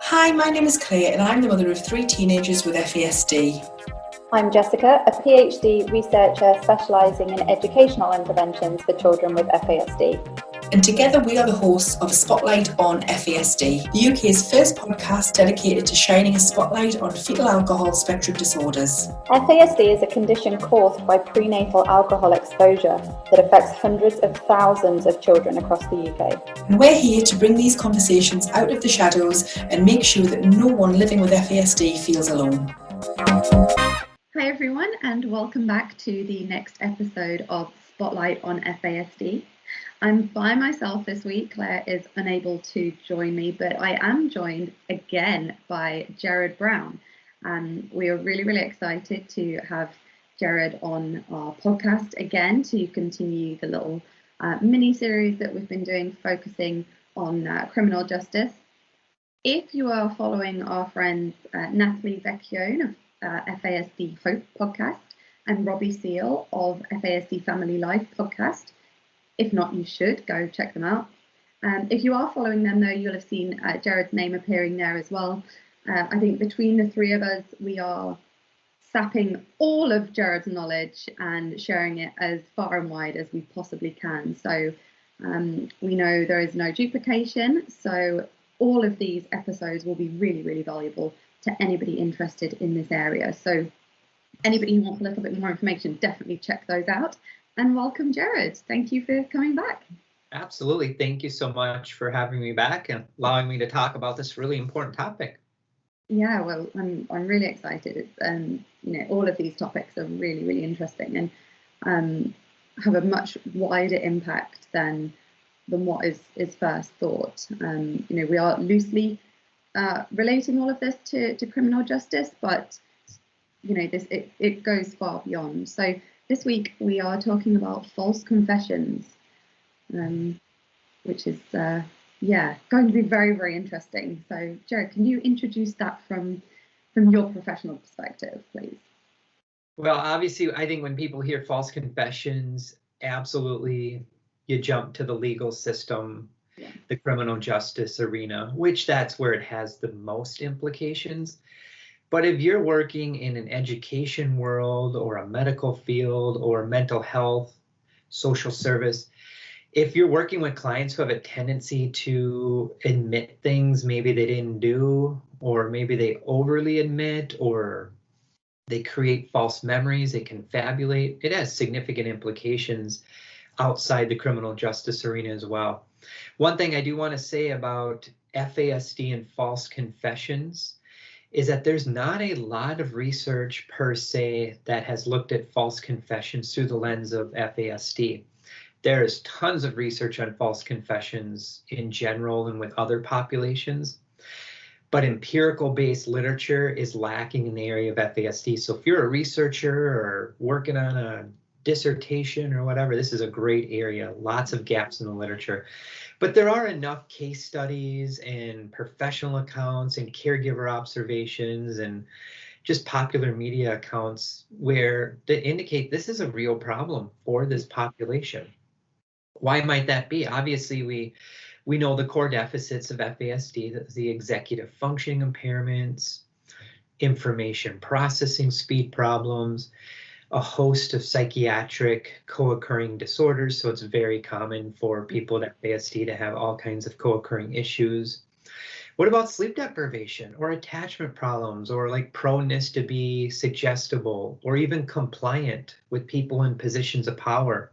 Hi, my name is Clare and I'm the mother of 3 teenagers with FASD. I'm Jessica, a PhD researcher specialising in educational interventions for children with FASD. And together we are the hosts of Spotlight on FASD, the UK's first podcast dedicated to shining a spotlight on fetal alcohol spectrum disorders. FASD is a condition caused by prenatal alcohol exposure that affects hundreds of thousands of children across the UK. And we're here to bring these conversations out of the shadows and make sure that no one living with FASD feels alone. Hi everyone, and welcome back to the next episode of Spotlight on FASD. I'm by myself this week. Claire is unable to join me, but I am joined again by Jerrod Brown. We are really excited to have Jerrod on our podcast again to continue the little mini-series that we've been doing focusing on criminal justice. If you are following our friends Natalie Vecchione of FASD Hope podcast and Robbie Seal of FASD Family Life podcast, if not, you should go check them out. If you are following them, though, you'll have seen Jerrod's name appearing there as well. I think between the three of us, we are sapping all of Jerrod's knowledge and sharing it as far and wide as we possibly can. So we know there is no duplication. So all of these episodes will be really valuable to anybody interested in this area. So anybody who wants a little bit more information, definitely check those out. And welcome, Jerrod. Thank you for coming back. Absolutely. Thank you so much for having me back and allowing me to talk about this really important topic. Yeah, well, I'm really excited. All of these topics are really interesting and have a much wider impact than what is first thought. We are loosely relating all of this to criminal justice, but it goes far beyond. So this week we are talking about false confessions, which is going to be very interesting. So Jerrod, can you introduce that from your professional perspective, please? Well, obviously, I think when people hear false confessions, absolutely you jump to the legal system, the criminal justice arena, which that's where it has the most implications. But if you're working in an education world or a medical field or mental health, social service, if you're working with clients who have a tendency to admit things maybe they didn't do, or maybe they overly admit, or they create false memories, they confabulate, it has significant implications outside the criminal justice arena as well. One thing I do want to say about FASD and false confessions is that there's not a lot of research per se that has looked at false confessions through the lens of FASD. There's tons of research on false confessions in general and with other populations, but empirical-based literature is lacking in the area of FASD. So if you're a researcher or working on a dissertation or whatever, this is a great area, lots of gaps in the literature. But there are enough case studies and professional accounts and caregiver observations and just popular media accounts where they indicate this is a real problem for this population. Why might that be? Obviously, we know the core deficits of FASD, the executive functioning impairments, information processing speed problems, a host of psychiatric co-occurring disorders. So it's very common for people with FASD to have all kinds of co-occurring issues. What about sleep deprivation or attachment problems or like proneness to be suggestible or even compliant with people in positions of power?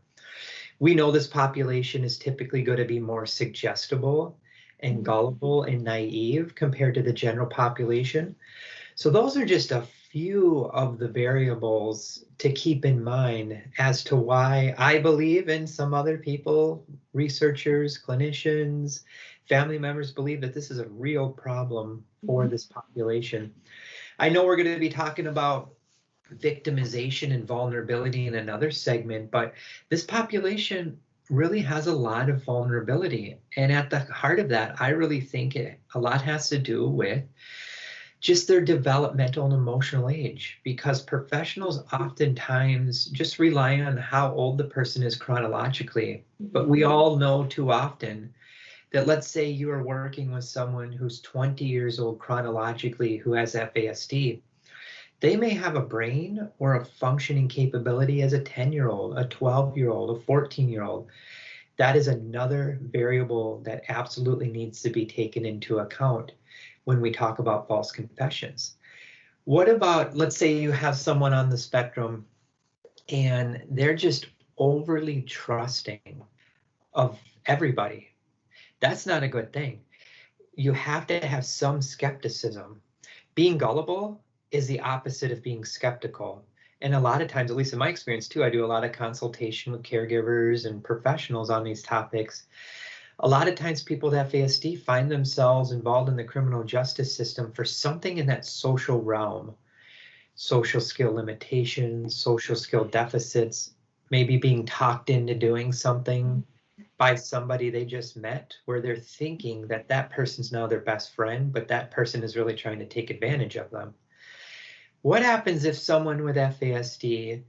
We know this population is typically going to be more suggestible and gullible and naive compared to the general population. So those are just a few of the variables to keep in mind as to why I believe, and some other people, researchers, clinicians, family members believe that this is a real problem for this population. I know we're going to be talking about victimization and vulnerability in another segment, but this population really has a lot of vulnerability. And at the heart of that, I really think a lot has to do with just their developmental and emotional age, because professionals oftentimes just rely on how old the person is chronologically. But we all know too often that let's say you are working with someone who's 20 years old chronologically who has FASD. They may have a brain or a functioning capability as a 10-year-old, a 12-year-old, a 14-year-old. That is another variable that absolutely needs to be taken into account when we talk about false confessions. What about, let's say you have someone on the spectrum and they're just overly trusting of everybody. That's not a good thing. You have to have some skepticism. Being gullible is the opposite of being skeptical. And a lot of times, at least in my experience too, I do a lot of consultation with caregivers and professionals on these topics. A lot of times people with FASD find themselves involved in the criminal justice system for something in that social realm. Social skill limitations, social skill deficits, maybe being talked into doing something by somebody they just met where they're thinking that that person's now their best friend, but that person is really trying to take advantage of them. What happens if someone with FASD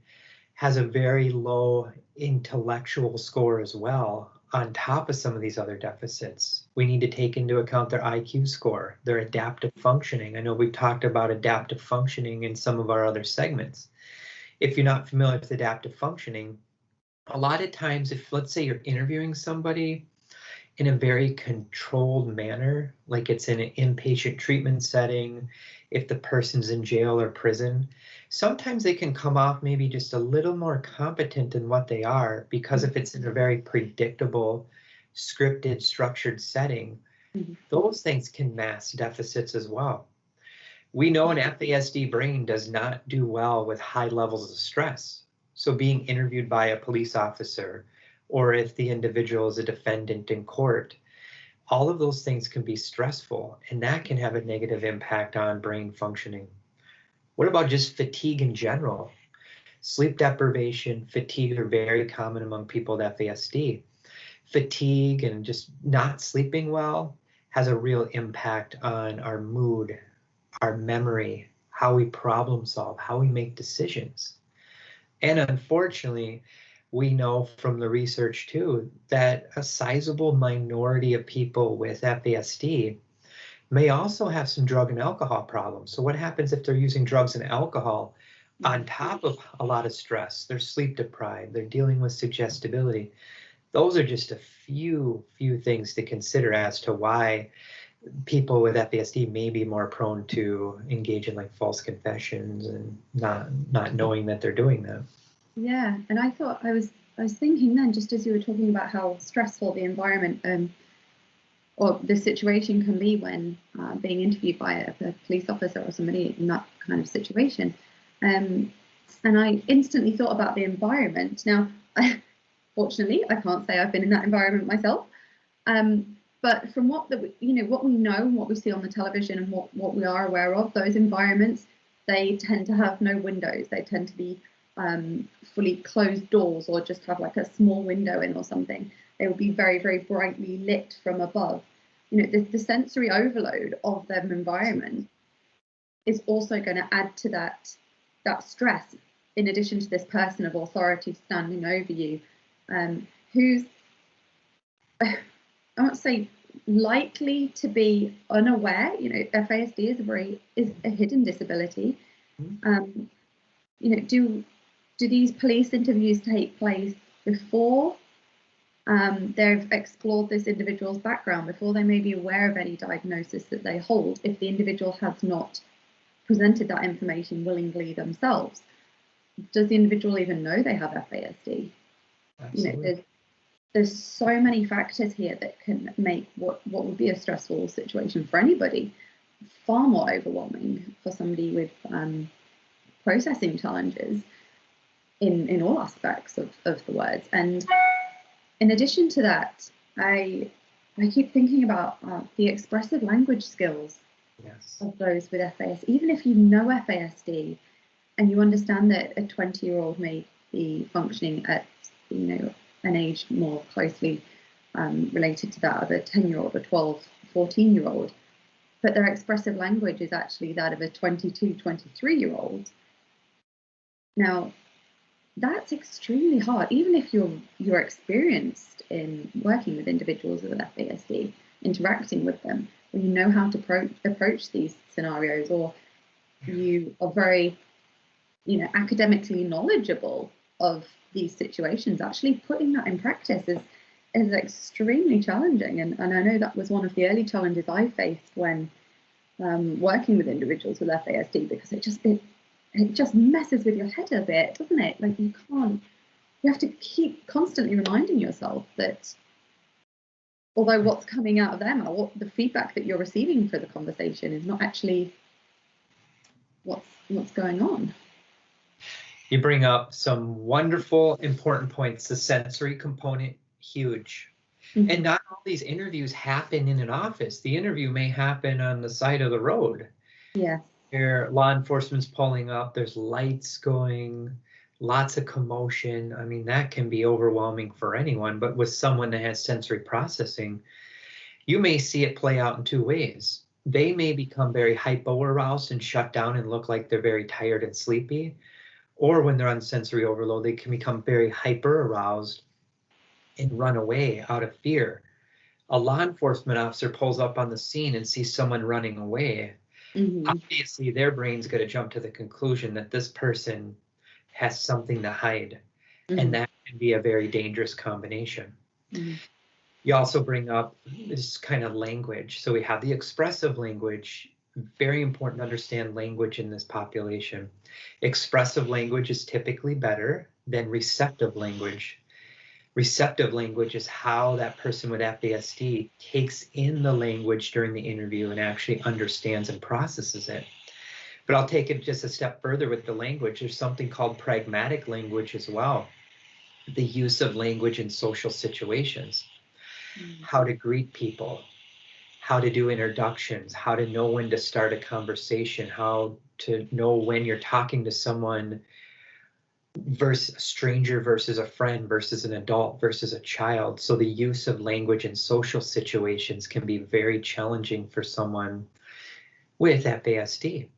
has a very low intellectual score as well, on top of some of these other deficits? We need to take into account their IQ score, their adaptive functioning. I know we've talked about adaptive functioning in some of our other segments. If you're not familiar with adaptive functioning, a lot of times, if let's say you're interviewing somebody in a very controlled manner, like it's in an inpatient treatment setting, if the person's in jail or prison, sometimes they can come off maybe just a little more competent than what they are, because if it's in a very predictable, scripted, structured setting, those things can mask deficits as well. We know an FASD brain does not do well with high levels of stress. So being interviewed by a police officer, or if the individual is a defendant in court, all of those things can be stressful, and that can have a negative impact on brain functioning. What about just fatigue in general? Sleep deprivation, fatigue are very common among people with FASD. Fatigue and just not sleeping well has a real impact on our mood, our memory, how we problem solve, how we make decisions. And unfortunately, we know from the research too that a sizable minority of people with FASD may also have some drug and alcohol problems. So what happens if they're using drugs and alcohol on top of a lot of stress? They're sleep deprived, they're dealing with suggestibility. Those are just a few things to consider as to why people with FASD may be more prone to engage in like false confessions and not knowing that they're doing that. Yeah, and I was thinking then, just as you were talking about how stressful the environment or the situation can be when being interviewed by a police officer or somebody in that kind of situation, and I instantly thought about the environment. Now, fortunately, I can't say I've been in that environment myself. But from what we know and what we see on the television and what we are aware of, those environments, they tend to have no windows. They tend to be fully closed doors, or just have like a small window in or something. They will be very, very brightly lit from above. The sensory overload of their environment is also going to add to that stress, in addition to this person of authority standing over you, who's, I won't say likely to be unaware. FASD is a hidden disability. Do these police interviews take place before they've explored this individual's background, before they may be aware of any diagnosis that they hold, if the individual has not presented that information willingly themselves? Does the individual even know they have FASD? Absolutely. There's so many factors here that can make what would be a stressful situation for anybody far more overwhelming for somebody with processing challenges in all aspects of the words. And in addition to that, I keep thinking about the expressive language skills of those with FASD. Even if you know FASD and you understand that a 20-year-old may be functioning at an age more closely related to that of a 10-year-old, a 12, 14-year-old, but their expressive language is actually that of a 22, 23-year-old. Now, that's extremely hard, even if you're experienced in working with individuals with FASD. interacting with them, or you know how to approach these scenarios, or you are very, academically knowledgeable of these situations, actually putting that in practice is extremely challenging. And I know that was one of the early challenges I faced when working with individuals with FASD, because it just messes with your head a bit, doesn't it? Like you have to keep constantly reminding yourself that although what's coming out of them, or what the feedback that you're receiving for the conversation, is not actually what's going on. You bring up some wonderful, important points. The sensory component, huge. Mm-hmm. And not all these interviews happen in an office. The interview may happen on the side of the road. Yeah. Where law enforcement's pulling up, there's lights going, lots of commotion. I mean, that can be overwhelming for anyone, but with someone that has sensory processing, you may see it play out in two ways. They may become very hypo-aroused and shut down and look like they're very tired and sleepy. Or when they're on sensory overload, they can become very hyper-aroused and run away out of fear. A law enforcement officer pulls up on the scene and sees someone running away. Mm-hmm. Obviously, their brain's going to jump to the conclusion that this person has something to hide. Mm-hmm. And that can be a very dangerous combination. Mm-hmm. You also bring up this kind of language. So we have the expressive language. Very important to understand language in this population. Expressive language is typically better than receptive language. Receptive language is how that person with FASD takes in the language during the interview and actually understands and processes it. But I'll take it just a step further with the language. There's something called pragmatic language as well. The use of language in social situations. How to greet people, how to do introductions, how to know when to start a conversation, how to know when you're talking to someone versus a stranger versus a friend versus an adult versus a child. So the use of language in social situations can be very challenging for someone with FASD.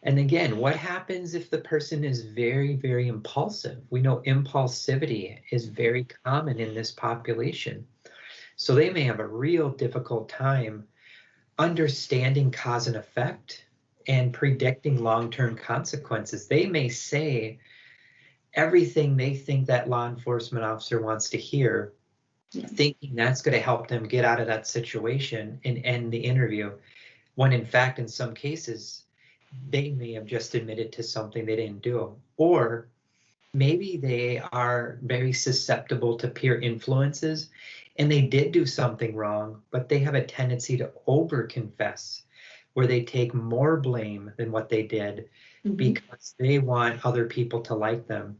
And again, what happens if the person is very, very impulsive? We know impulsivity is very common in this population. So they may have a real difficult time understanding cause and effect and predicting long-term consequences. They may say everything they think that law enforcement officer wants to hear, thinking that's going to help them get out of that situation and end the interview, when in fact, in some cases, they may have just admitted to something they didn't do. Or maybe they are very susceptible to peer influences and they did do something wrong, but they have a tendency to over-confess, where they take more blame than what they did because they want other people to like them.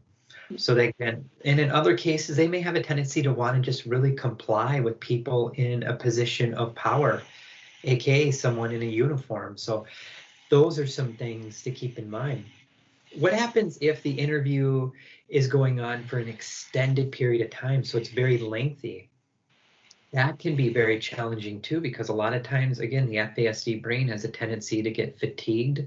So they can, and in other cases, they may have a tendency to want to just really comply with people in a position of power, aka someone in a uniform. So those are some things to keep in mind. What happens if the interview is going on for an extended period of time, so it's very lengthy? That can be very challenging too, because a lot of times, again, the FASD brain has a tendency to get fatigued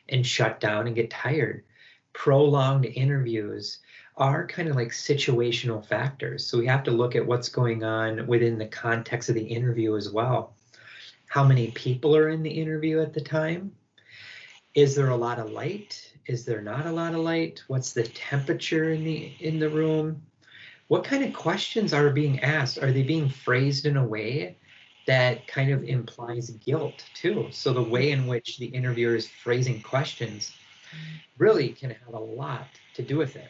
and shut down and get tired. Prolonged interviews are kind of like situational factors. So we have to look at what's going on within the context of the interview as well. How many people are in the interview at the time? Is there a lot of light? Is there not a lot of light? What's the temperature in the room? What kind of questions are being asked? Are they being phrased in a way that kind of implies guilt too? So the way in which the interviewer is phrasing questions really can have a lot to do with it.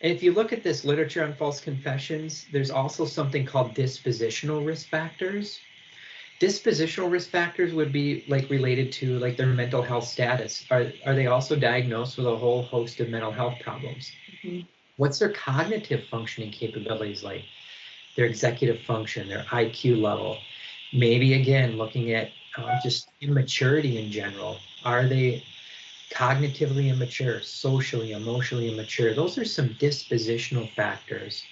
And if you look at this literature on false confessions, there's also something called dispositional risk factors. Dispositional risk factors would be like related to like their mental health status. Are they also diagnosed with a whole host of mental health problems? What's their cognitive functioning capabilities like? Their executive function, their IQ level. Maybe again, looking at just immaturity in general. Are they cognitively immature, socially, emotionally immature? Those are some dispositional factors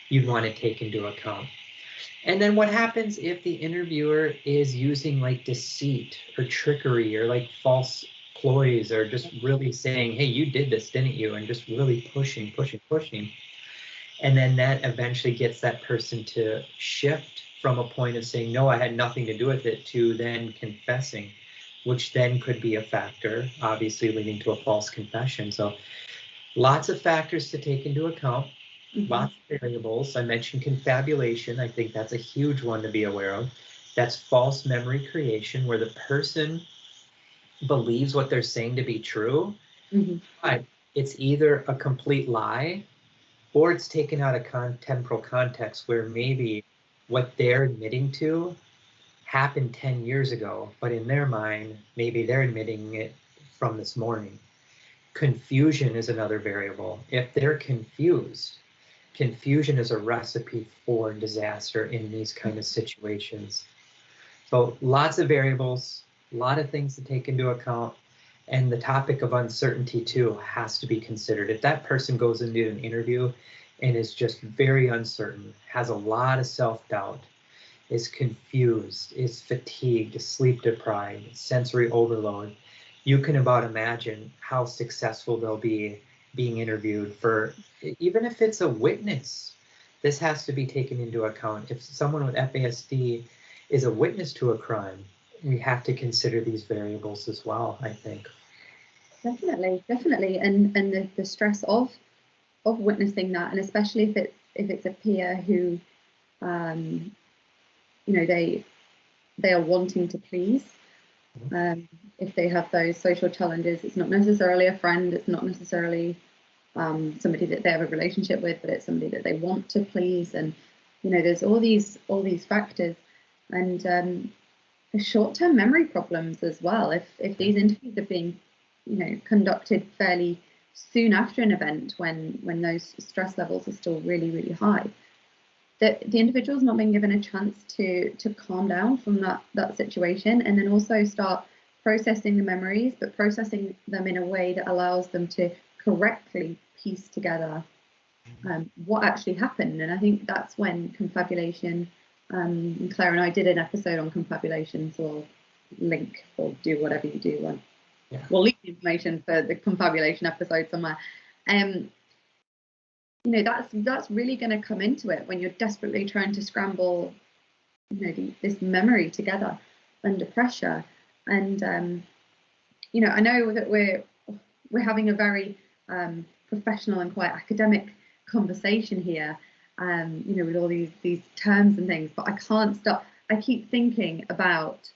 you'd want to take into account. And then what happens if the interviewer is using like deceit or trickery or like false ploys, or just really saying, hey, you did this, didn't you? And just really pushing. And then that eventually gets that person to shift from a point of saying, no, I had nothing to do with it, to then confessing, which then could be a factor, obviously leading to a false confession. So lots of factors to take into account, lots of variables. I mentioned confabulation. I think that's a huge one to be aware of. That's false memory creation, where the person believes what they're saying to be true, but it's either a complete lie or it's taken out of temporal context, where maybe what they're admitting to happened 10 years ago, but in their mind, maybe they're admitting it from this morning. Confusion is another variable. If they're confused, confusion is a recipe for disaster in these kind of situations. So lots of variables, a lot of things to take into account. And the topic of uncertainty too has to be considered. If that person goes into an interview and is just very uncertain, has a lot of self-doubt, is confused, is fatigued, is sleep deprived, sensory overload, you can about imagine how successful they'll be being interviewed for, even if it's a witness. This has to be taken into account. If someone with FASD is a witness to a crime, we have to consider these variables as well, I think. Definitely. And the stress of witnessing that, and especially if it's a peer who, they are wanting to please. If they have those social challenges, it's not necessarily a friend, it's not necessarily somebody that they have a relationship with, but it's somebody that they want to please. And there's all these factors, and short-term memory problems as well. If these interviews are being conducted fairly soon after an event, when those stress levels are still really, really high, that the individual's not being given a chance to calm down from that situation, and then also start processing the memories, but processing them in a way that allows them to correctly piece together what actually happened. And I think that's when confabulation, Claire and I did an episode on confabulation, so I'll link or do whatever you do. We'll leave the information for the confabulation episode somewhere. That's really going to come into it when you're desperately trying to scramble, this memory together under pressure. And I know that we're having a very professional and quite academic conversation here, with all these terms and things, but I can't stop. I keep thinking about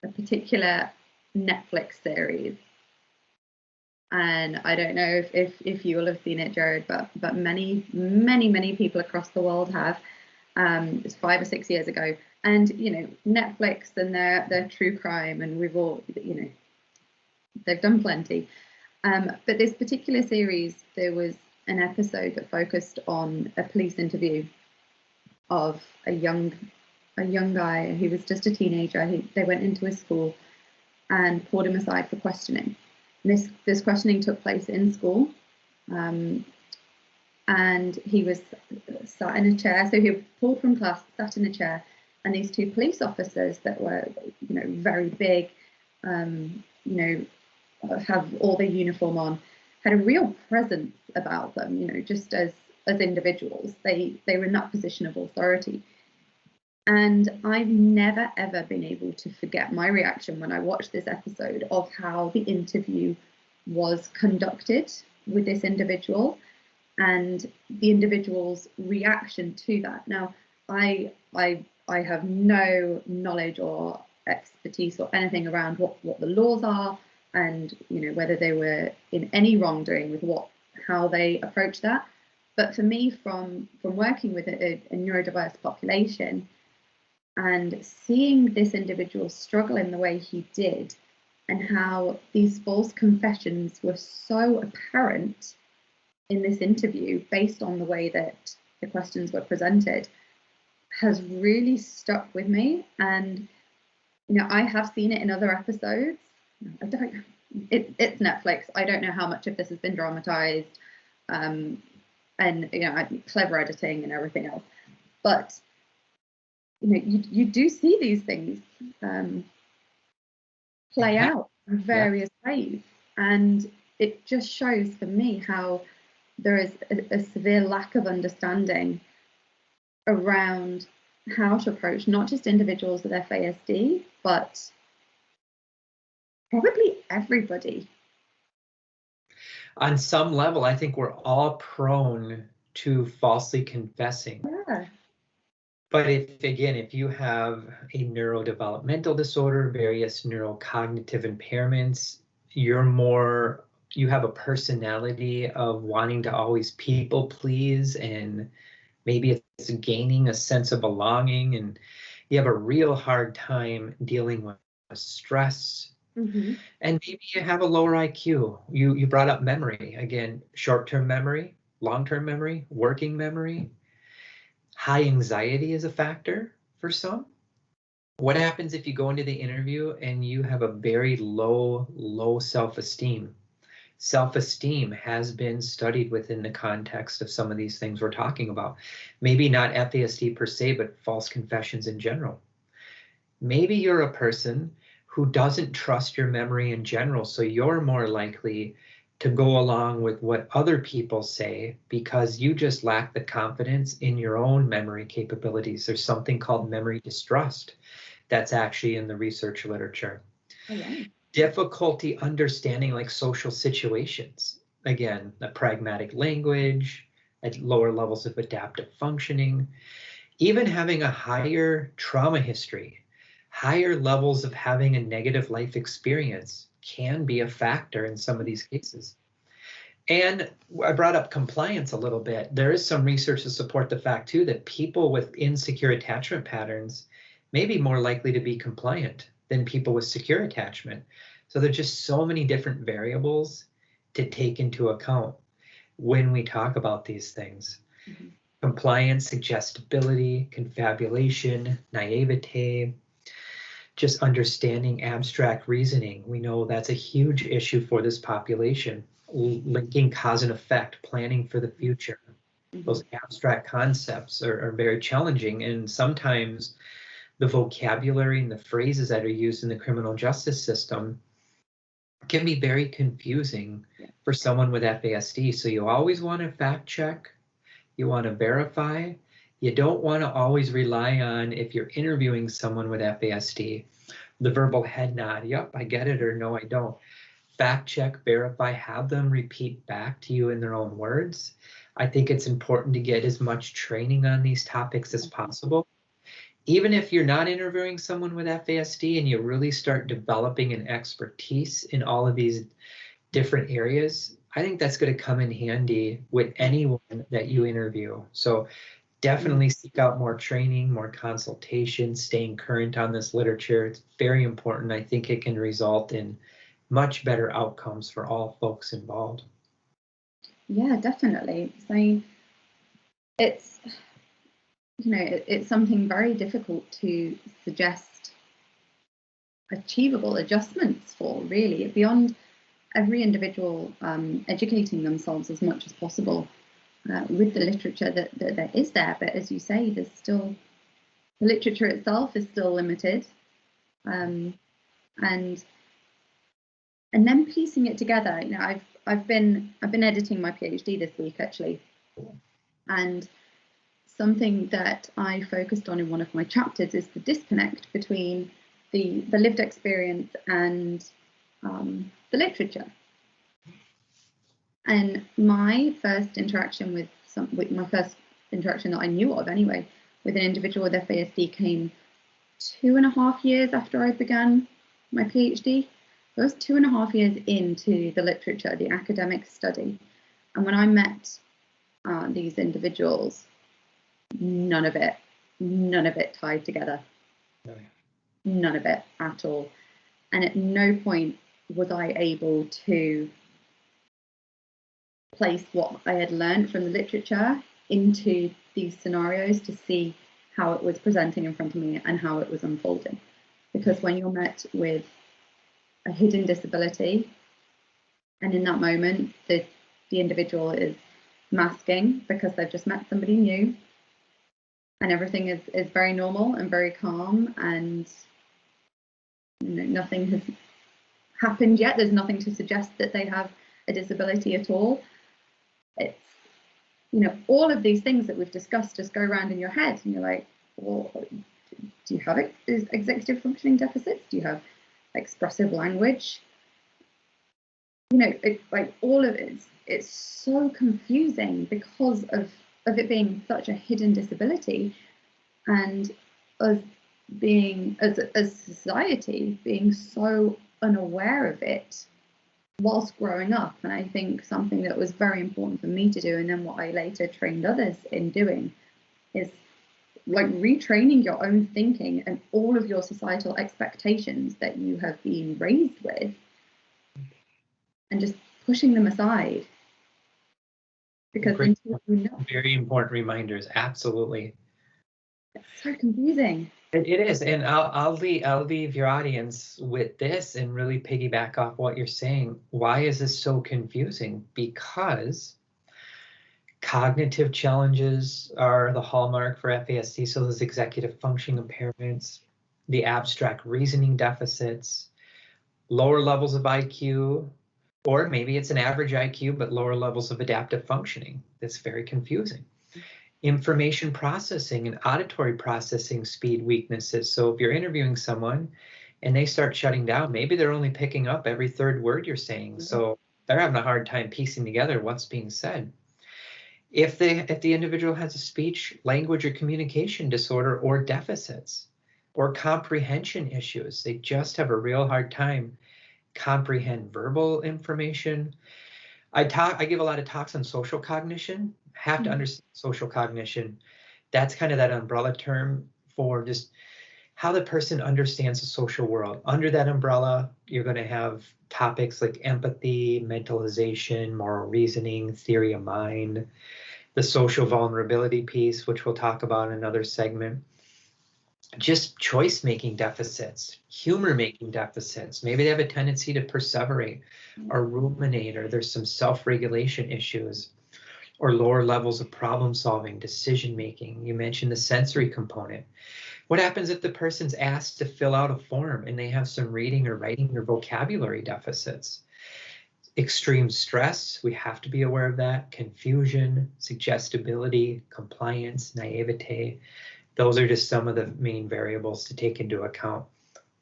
a particular Netflix series, and I don't know if you will have seen it, Jerrod, but many people across the world have. It's 5 or 6 years ago, and Netflix and their true crime, and we've all they've done plenty. But this particular series, there was an episode that focused on a police interview of a young guy who was just a teenager. They went into his school and pulled him aside for questioning. And this questioning took place in school, and he was sat in a chair. So he was pulled from class, sat in a chair, and these two police officers that were, very big, have all their uniform on, had a real presence about them, just as individuals. They were in that position of authority. And I've never, ever been able to forget my reaction when I watched this episode of how the interview was conducted with this individual and the individual's reaction to that. Now, I have no knowledge or expertise or anything around what the laws are, and whether they were in any wrongdoing with how they approach that. But for me, from working with a neurodiverse population and seeing this individual struggle in the way he did, and how these false confessions were so apparent in this interview based on the way that the questions were presented, has really stuck with me. And I have seen it in other episodes. It's Netflix. I don't know how much of this has been dramatized, and clever editing and everything else. But you do see these things play out in various ways, and it just shows for me how there is a severe lack of understanding around how to approach not just individuals with FASD, but probably everybody. On some level, I think we're all prone to falsely confessing. Yeah. But if you have a neurodevelopmental disorder, various neurocognitive impairments, you have a personality of wanting to always people please, and maybe it's gaining a sense of belonging, and you have a real hard time dealing with stress. Mm-hmm. And maybe you have a lower IQ. You brought up memory. Again, short-term memory, long-term memory, working memory. High anxiety is a factor for some. What happens if you go into the interview and you have a very low self-esteem? Self-esteem has been studied within the context of some of these things we're talking about. Maybe not FASD per se, but false confessions in general. Maybe you're a person who doesn't trust your memory in general, so you're more likely to go along with what other people say because you just lack the confidence in your own memory capabilities. There's something called memory distrust that's actually in the research literature. Oh, wow. Difficulty understanding like social situations. Again, the pragmatic language, at lower levels of adaptive functioning, even having a higher trauma history, higher levels of having a negative life experience can be a factor in some of these cases. And I brought up compliance a little bit. There is some research to support the fact too that people with insecure attachment patterns may be more likely to be compliant than people with secure attachment. So there's just so many different variables to take into account when we talk about these things. Mm-hmm. Compliance, suggestibility, confabulation, naivete, just understanding abstract reasoning. We know that's a huge issue for this population. Linking cause and effect, planning for the future. Mm-hmm. Those abstract concepts are very challenging, and sometimes the vocabulary and the phrases that are used in the criminal justice system can be very confusing for someone with FASD. So you always want to fact check, you want to verify. You don't want to always rely on, if you're interviewing someone with FASD, the verbal head nod, yep, I get it, or no, I don't. Fact check, verify, have them repeat back to you in their own words. I think it's important to get as much training on these topics as possible. Even if you're not interviewing someone with FASD and you really start developing an expertise in all of these different areas, I think that's going to come in handy with anyone that you interview. So definitely seek out more training, more consultation, staying current on this literature. It's very important. I think it can result in much better outcomes for all folks involved. Yeah, definitely. So it's, it's something very difficult to suggest achievable adjustments for, really, beyond every individual educating themselves as much as possible with the literature that there is there. But as you say, there's still, the literature itself is still limited, and then piecing it together. I've been editing my PhD this week, actually, and something that I focused on in one of my chapters is the disconnect between the lived experience and the literature. And my first interaction my first interaction that I knew of anyway, with an individual with FASD came 2.5 years after I began my PhD. I was 2.5 years into the literature, the academic study. And when I met these individuals, none of it tied together. Oh, yeah. None of it at all. And at no point was I able to place what I had learned from the literature into these scenarios to see how it was presenting in front of me and how it was unfolding. Because when you're met with a hidden disability, and in that moment the individual is masking because they've just met somebody new, and everything is very normal and very calm, and nothing has happened yet. There's nothing to suggest that they have a disability at all. It's, all of these things that we've discussed just go around in your head, and you're like, or do you have executive functioning deficits? Do you have expressive language? You know, like all of it's so confusing because of it being such a hidden disability, and us being, as a society, being so unaware of it whilst growing up. And I think something that was very important for me to do, and then what I later trained others in doing, is like retraining your own thinking and all of your societal expectations that you have been raised with, and just pushing them aside. Because until you know, very important reminders, absolutely. It's so confusing. It is, and I'll leave your audience with this and really piggyback off what you're saying. Why is this so confusing? Because cognitive challenges are the hallmark for FASD, so those executive functioning impairments, the abstract reasoning deficits, lower levels of IQ, or maybe it's an average IQ, but lower levels of adaptive functioning. That's very confusing. Information processing and auditory processing speed weaknesses. So if you're interviewing someone and they start shutting down, maybe they're only picking up every third word you're saying. So they're having a hard time piecing together what's being said. If the individual has a speech, language, or communication disorder or deficits or comprehension issues, they just have a real hard time comprehend verbal information. I give a lot of talks on social cognition. Have to understand social cognition. That's kind of that umbrella term for just how the person understands the social world. Under that umbrella, you're going to have topics like empathy, mentalization, moral reasoning, theory of mind, the social vulnerability piece, which we'll talk about in another segment. Just choice-making deficits, humor-making deficits. Maybe they have a tendency to perseverate or ruminate, or there's some self-regulation issues, or lower levels of problem-solving, decision-making. You mentioned the sensory component. What happens if the person's asked to fill out a form and they have some reading or writing or vocabulary deficits? Extreme stress, we have to be aware of that. Confusion, suggestibility, compliance, naivete. Those are just some of the main variables to take into account.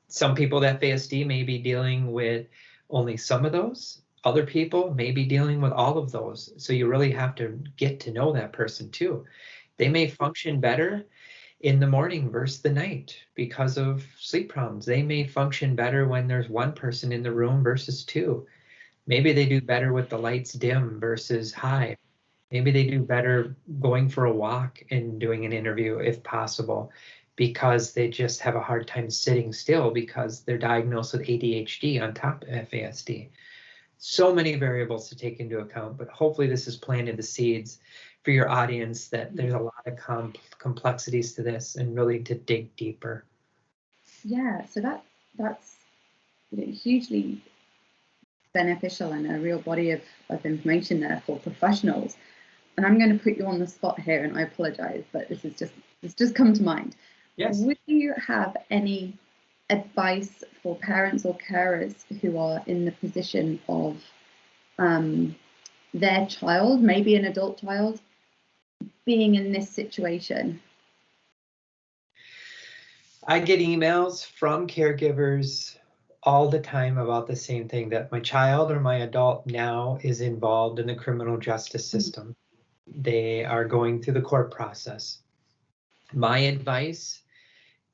Some people with FASD may be dealing with only some of those. Other people may be dealing with all of those. So you really have to get to know that person too. They may function better in the morning versus the night because of sleep problems. They may function better when there's one person in the room versus two. Maybe they do better with the lights dim versus high. Maybe they do better going for a walk and doing an interview if possible, because they just have a hard time sitting still because they're diagnosed with ADHD on top of FASD. So many variables to take into account, but hopefully this has planted the seeds for your audience that there's a lot of complexities to this and really to dig deeper. Yeah, so that's hugely beneficial and a real body of information there for professionals. And I'm going to put you on the spot here, and I apologize, but this just come to mind. Yes. Would you have any advice for parents or carers who are in the position of their child, maybe an adult child, being in this situation? I get emails from caregivers all the time about the same thing, that my child or my adult now is involved in the criminal justice system. They are going through the court process. My advice,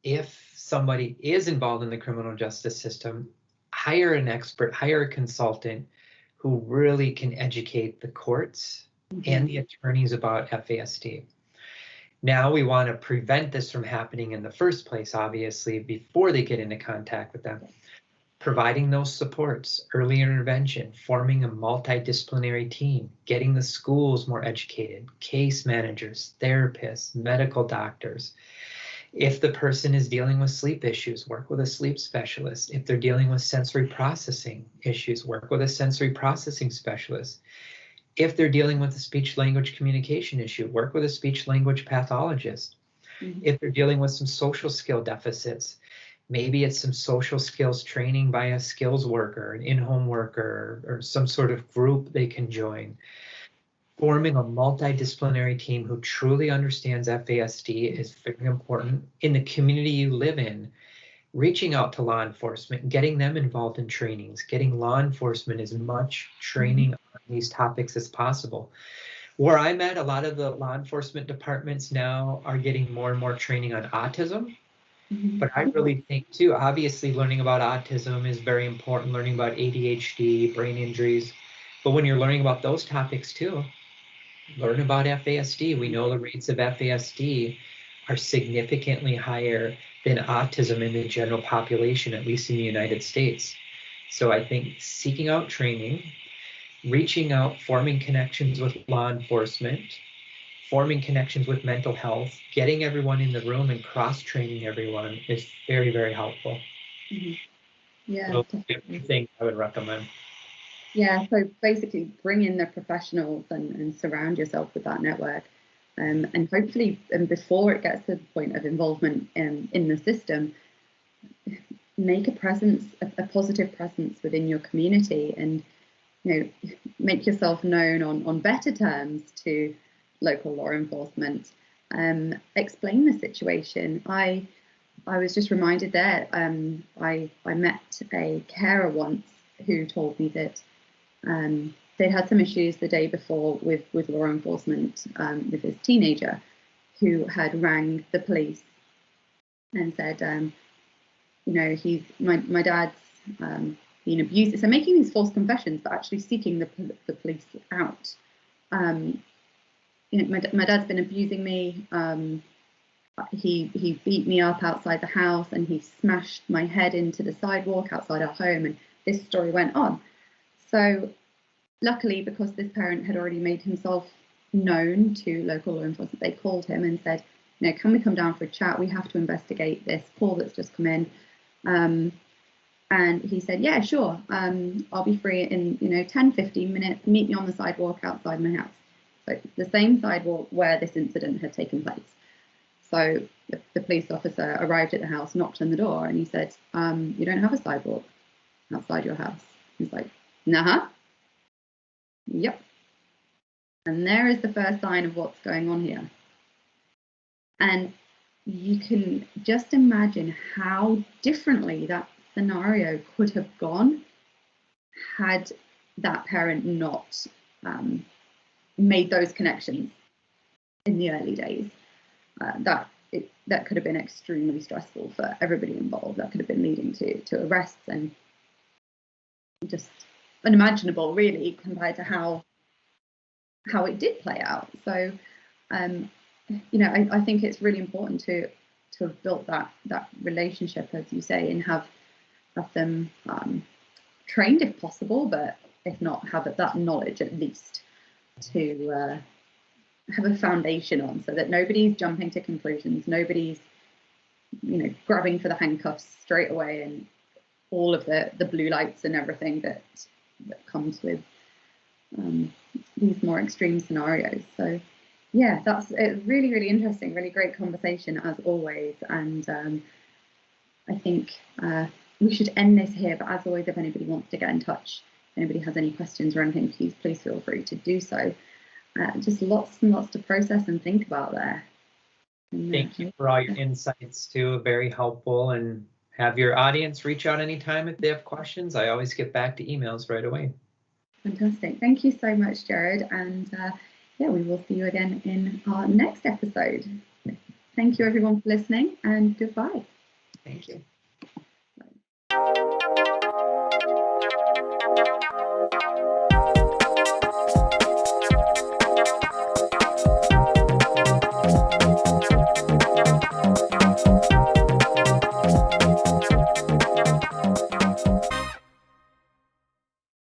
if somebody is involved in the criminal justice system, hire an expert, hire a consultant who really can educate the courts and the attorneys about FASD. Now we want to prevent this from happening in the first place, obviously, before they get into contact with them. Providing those supports, early intervention, forming a multidisciplinary team, getting the schools more educated, case managers, therapists, medical doctors. If the person is dealing with sleep issues, work with a sleep specialist. If they're dealing with sensory processing issues, work with a sensory processing specialist. If they're dealing with a speech language communication issue, work with a speech language pathologist. If they're dealing with some social skill deficits, maybe it's some social skills training by a skills worker, an in-home worker, or some sort of group they can join. forming a multidisciplinary team who truly understands FASD is very important. In the community you live in, reaching out to law enforcement, getting them involved in trainings, getting law enforcement as much training on these topics as possible. Where I'm at, a lot of the law enforcement departments now are getting more and more training on autism. But I really think too, obviously learning about autism is very important, learning about ADHD, brain injuries. But when you're learning about those topics too, learn about FASD. We know the rates of FASD are significantly higher than autism in the general population, at least in the United States. So I think seeking out training, reaching out, forming connections with law enforcement, forming connections with mental health, getting everyone in the room and cross-training everyone is very, very helpful. Yeah, So definitely. thing I would recommend. Yeah, so basically bring in the professionals and surround yourself with that network. And hopefully, and before it gets to the point of involvement in the system, make a presence, a positive presence within your community, and make yourself known on better terms to local law enforcement. Explain the situation. I was just reminded there. I met a carer once who told me that they'd had some issues the day before with law enforcement with his teenager, who had rang the police and said, he's my dad's been abused. So making these false confessions, but actually seeking the police out. My dad's been abusing me. He beat me up outside the house, and he smashed my head into the sidewalk outside our home. And this story went on. So luckily, because this parent had already made himself known to local law enforcement, they called him and said, can we come down for a chat? We have to investigate this call that's just come in. And he said, yeah, sure. I'll be free in 10, 15 minutes. Meet me on the sidewalk outside my house. So the same sidewalk where this incident had taken place. So the police officer arrived at the house, knocked on the door, and he said, you don't have a sidewalk outside your house. He's like, nah. Yep. And there is the first sign of what's going on here. And you can just imagine how differently that scenario could have gone had that parent not made those connections in the early days. That could have been extremely stressful for everybody involved. That could have been leading to arrests and just unimaginable, really, compared to how it did play out. So, I think it's really important to have built that relationship, as you say, and have them trained if possible, but if not, have that knowledge at least to have a foundation on, so that nobody's jumping to conclusions, nobody's grabbing for the handcuffs straight away, and all of the blue lights and everything that comes with these more extreme scenarios. So yeah, that's a really, really interesting, really great conversation as always. And I think we should end this here, but as always, if anybody wants to get in touch, if anybody has any questions or anything, please feel free to do so. Just lots and lots to process and think about there. And, thank you for all your insights too, very helpful. And have your audience reach out anytime if they have questions. I always get back to emails right away. Fantastic. Thank you so much, Jerrod. And yeah, we will see you again in our next episode. Thank you everyone for listening, and goodbye. Thank you.